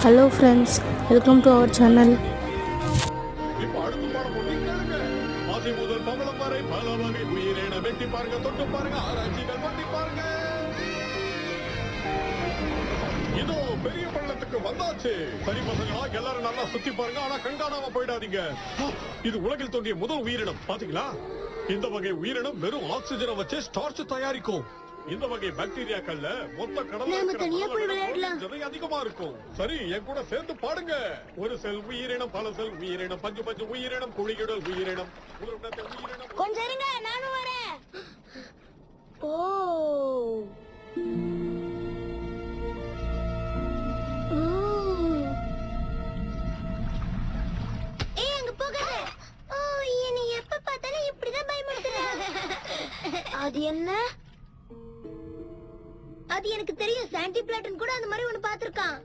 Hello friends, welcome to our channel. இதோ பெரிய பள்ளத்துக்கு வந்தாச்சு. சரி பசங்களா, எல்லாரும் நல்லா சுத்தி பாருங்க. ஆனா கண்காணாம போயிடாதீங்க. இது உலகில் தோன்றிய முதல் உயிரினம். பாத்தீங்களா? இந்த வகை உயிரினம் வெறும் ஆக்சிஜனை வச்சு ஸ்டார்ச் தயாரிக்கும். இந்த வகை பாக்டீரியாக்கள்ல மொத்த கடல்ல அதிகமா இருக்கும். சரி, என் கூட சேர்ந்து பாடுங்க. ஒரு செல் உயிரினம், பல செல் உயிரினம், பஞ்சு பஞ்சு உயிரினம், குழியுடல் உயிரினம், உயிரினம். கொஞ்சம் இருங்க, நானும் வரேன். ஓ அது என்ன? அது எனக்கு தெரியும். சாண்டி பிளாட்டன் கூட அந்த மாதிரி ஒண்ணு பாத்துருக்கான்.